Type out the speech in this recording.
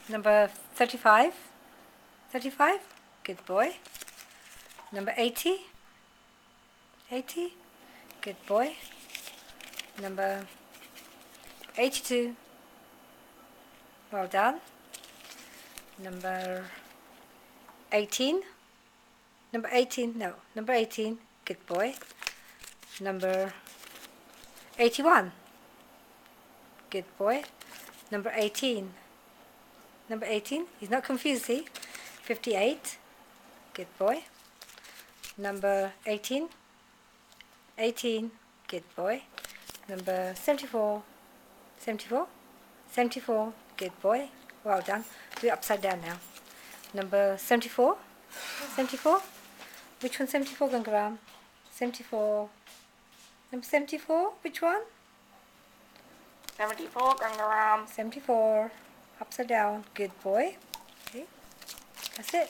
Number 35. 35. Good boy. Number 80. 80. Good boy. Number 82. Well done. Number 18. Number 18. No. Number 18. Good boy. Number 81. Good boy. Number 18. Number 18. He's not confused, see? 58. Good boy. Number 18. 18. Good boy. Number 74. 74. 74. Good boy. Well done. Do it upside down now. Number 74. 74. Which one's 74 going around? 74. Number 74. Which one? 74 going around. 74. Upside down. Good boy. Okay. That's it.